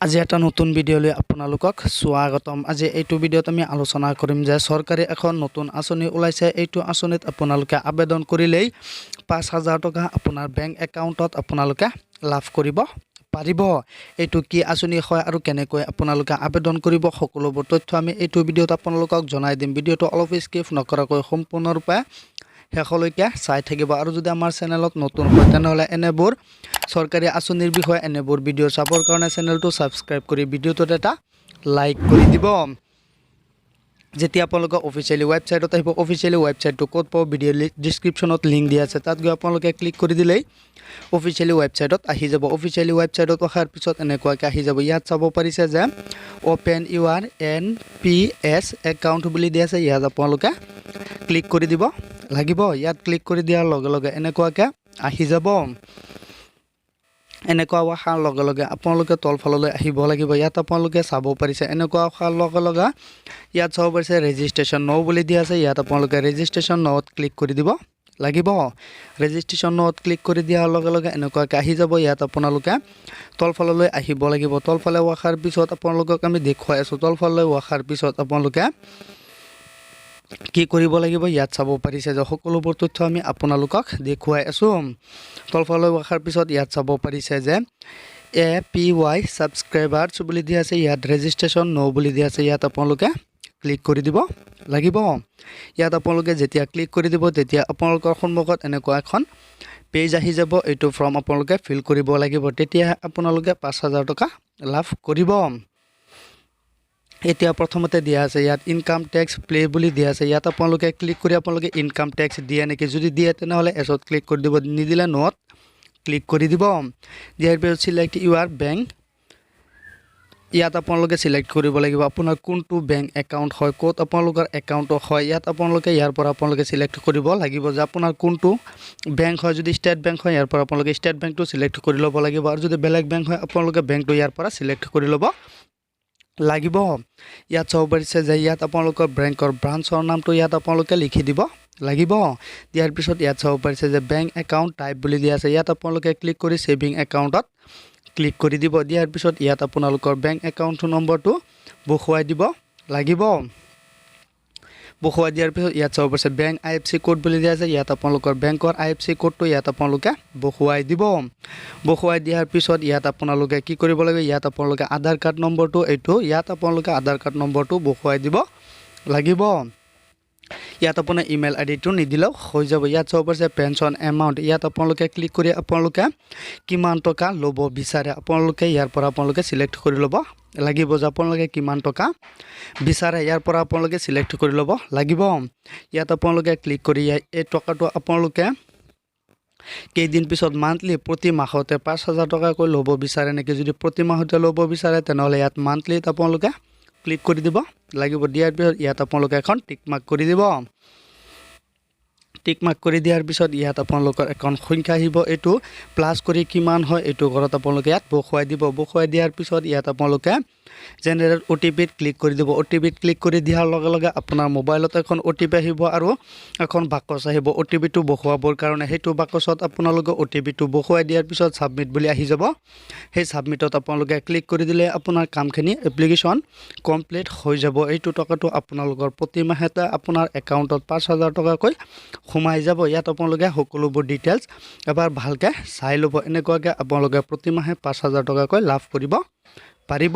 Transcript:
আজি এটা নতুন ভিডিও লৈ আপোনালোকক স্বাগতম। আজি এইটো ভিডিওত আমি আলোচনা কৰিম যে চৰকাৰে এখন নতুন আঁচনি ওলাইছে। এইটো আঁচনিত আপোনালোকে আবেদন কৰিলেই ৫,০০০ টকা আপোনাৰ বেংক একাউণ্টত আপোনালোকে লাভ কৰিব পাৰিব। এইটো কি আঁচনি হয় আৰু কেনেকৈ আপোনালোকে আবেদন কৰিব সকলোবোৰ তথ্য আমি এইটো ভিডিওত আপোনালোকক জনাই দিম। ভিডিওটো অলপ স্কিপ নকৰাকৈ সম্পূৰ্ণৰূপে শেষলৈকে চাই থাকিব। আৰু যদি আমাৰ চেনেলত নতুন হয় তেনেহ'লে এনেবোৰ চৰকাৰী আঁচনিৰ বিষয়ে এনেবোৰ ভিডিও চাবৰ কাৰণে চেনেলটো ছাবস্ক্ৰাইব কৰি ভিডিওটোত এটা লাইক কৰি দিব। যেতিয়া আপোনালোকে অফিচিয়েলি ৱেবছাইটত আহিব, অফিচিয়েলি ৱেবছাইটটো ক'ত পাব ভিডিও ডিছক্ৰিপশ্যনত লিংক দিয়া আছে, তাত গৈ আপোনালোকে ক্লিক কৰি দিলেই অফিচিয়েলি ৱেবছাইটত আহি যাব। অফিচিয়েলি ৱেবছাইটত অহাৰ পিছত এনেকুৱাকৈ আহি যাব। ইয়াত চাব পাৰিছে যে অ'পেন ইউৰ NPS একাউণ্ট বুলি দিয়া আছে, ইয়াত আপোনালোকে ক্লিক কৰি দিব লাগিব। ইয়াত ক্লিক কৰি দিয়াৰ লগে লগে এনেকুৱাকৈ আহি যাব। এনেকুৱা অহাৰ লগে লগে আপোনালোকে তলফাললৈ আহিব লাগিব। ইয়াত আপোনালোকে চাব পাৰিছে এনেকুৱা অহাৰ লগে লগে ইয়াত চাব পাৰিছে ৰেজিষ্ট্ৰেশ্যন ন' বুলি দিয়া আছে, ইয়াত আপোনালোকে ৰেজিষ্ট্ৰেশ্যন ন'ত ক্লিক কৰি দিব লাগিব। ৰেজিষ্ট্ৰেশ্যন ন'ত ক্লিক কৰি দিয়াৰ লগে লগে এনেকুৱাকৈ আহি যাব। ইয়াত আপোনালোকে তলফাললৈ আহিব লাগিব। তলফালে অহাৰ পিছত আপোনালোকক আমি দেখুৱাই আছোঁ। তলফাললৈ অহাৰ পিছত আপোনালোকে কি কৰিব লাগিব ইয়াত চাব পাৰিছে যে সকলোবোৰ তথ্য আমি আপোনালোকক দেখুৱাই আছোঁ। তলফাললৈ অহাৰ পিছত ইয়াত চাব পাৰিছে যে APY ছাবস্ক্ৰাইবাৰ্ছ বুলি দিয়া আছে, ইয়াত ৰেজিষ্ট্ৰেশ্যন ন' বুলি দিয়া আছে, ইয়াত আপোনালোকে ক্লিক কৰি দিব লাগিব। ইয়াত আপোনালোকে যেতিয়া ক্লিক কৰি দিব তেতিয়া আপোনালোকৰ সন্মুখত এনেকুৱা এখন পেজ আহি যাব। এইটো ফৰ্ম আপোনালোকে ফিল কৰিব লাগিব, তেতিয়াহে আপোনালোকে ৫,০০০ টকা লাভ কৰিব। এতিয়া প্ৰথমতে দিয়া আছে ইয়াত ইনকাম টেক্স প্লে বুলি দিয়া আছে, ইয়াত আপোনালোকে ক্লিক কৰি আপোনালোকে ইনকাম টেক্স দিয়ে নেকি, যদি দিয়ে তেনেহ'লে এছত ক্লিক কৰি দিব, নিদিলে ন'ত ক্লিক কৰি দিব। দিয়াৰ পিছত চিলেক্ট ইউৰ বেংক, ইয়াত আপোনালোকে চিলেক্ট কৰিব লাগিব আপোনাৰ কোনটো বেংক একাউণ্ট হয়, ক'ত আপোনালোকৰ একাউণ্টটো হয়। ইয়াত আপোনালোকে ইয়াৰ পৰা আপোনালোকে চিলেক্ট কৰিব লাগিব যে আপোনাৰ কোনটো বেংক হয়। যদি ষ্টেট বেংক হয় ইয়াৰ পৰা আপোনালোকে ষ্টেট বেংকটো চিলেক্ট কৰি ল'ব লাগিব, আৰু যদি বেলেগ বেংক হয় আপোনালোকে বেংকটো ইয়াৰ পৰা চিলেক্ট কৰি ল'ব লাগিব। ইয়াত চাব পাৰিছে যে ইয়াত আপোনালোকৰ বেংকৰ ব্ৰাঞ্চৰ নামটো ইয়াত আপোনালোকে লিখি দিব লাগিব। দিয়াৰ পিছত ইয়াত চাব পাৰিছে যে বেংক একাউণ্ট টাইপ বুলি দিয়া আছে, ইয়াত আপোনালোকে ক্লিক কৰি ছেভিং একাউণ্টত ক্লিক কৰি দিব। দিয়াৰ পিছত ইয়াত আপোনালোকৰ বেংক একাউণ্ট নম্বৰটো বহুৱাই দিব লাগিব। বহুৱাই দিয়াৰ পিছত ইয়াত চাব পাৰিছে বেংক IFC কোড বুলি দিয়া আছে, ইয়াত আপোনালোকৰ বেংকৰ IFC কোডটো ইয়াত আপোনালোকে বহুৱাই দিব। বহুৱাই দিয়াৰ পিছত ইয়াত আপোনালোকে কি কৰিব লাগিব, ইয়াত আপোনালোকে আধাৰ কাৰ্ড নম্বৰটো এইটো ইয়াত আপোনালোকে আধাৰ কাৰ্ড নম্বৰটো বহুৱাই দিব লাগিব। ইয়াত আপোনাৰ ইমেইল আইডিটো নিদিলেও হৈ যাব। ইয়াত চাব পাৰিছে পেঞ্চন এমাউণ্ট, ইয়াত আপোনালোকে ক্লিক কৰি আপোনালোকে কিমান টকা ল'ব বিচাৰে আপোনালোকে ইয়াৰ পৰা আপোনালোকে চিলেক্ট কৰি ল'ব লাগিব যে আপোনালোকে কিমান টকা বিচাৰে, ইয়াৰ পৰা আপোনালোকে চিলেক্ট কৰি ল'ব লাগিব। ইয়াত আপোনালোকে ক্লিক কৰি এই টকাটো আপোনালোকে কেইদিন পিছত মান্থলি প্ৰতি মাহতে ৫,০০০ টকাকৈ ল'ব বিচাৰে নেকি, যদি প্ৰতি মাহতে ল'ব বিচাৰে তেনেহ'লে ইয়াত মান্থলিত আপোনালোকে ক্লিক কৰি দিব লাগিব। দিয়াৰ পিছত ইয়াত আপোনালোকে এখন টিক মাৰ্ক কৰি দিব। টিক মাৰ্ক কৰি দিয়াৰ পিছত ইয়াত আপোনালোকৰ এখন সংখ্যা আহিব, এইটো প্লাছ কৰি কিমান হয় এইটো ঘৰত আপোনালোকে ইয়াত বহুৱাই দিব। বহুৱাই দিয়াৰ পিছত ইয়াত আপোনালোকে জেনেৰেট OTPত ক্লিক কৰি দিব। OTPত ক্লিক কৰি দিয়াৰ লগে লগে আপোনাৰ মোবাইলত এখন OTP আহিব আৰু এখন বাকচ আহিব OTPটো বহুৱাবৰ কাৰণে। সেইটো বাকচত আপোনালোকে OTPটো বহুৱাই দিয়াৰ পিছত ছাবমিট বুলি আহি যাব। সেই ছাবমিটত আপোনালোকে ক্লিক কৰি দিলে আপোনাৰ কামখিনি এপ্লিকেশ্যন কমপ্লিট হৈ যাব। এইটো টকাটো আপোনালোকৰ প্ৰতি মাহতে আপোনাৰ একাউণ্টত ৫,০০০ টকাকৈ সোমাই যাব। ইয়াত আপোনালোকে সকলোবোৰ ডিটেইলছ এবাৰ ভালকৈ চাই ল'ব। এনেকুৱাকৈ আপোনালোকে প্ৰতি মাহে ৫,০০০ টকাকৈ লাভ কৰিব পাৰিব।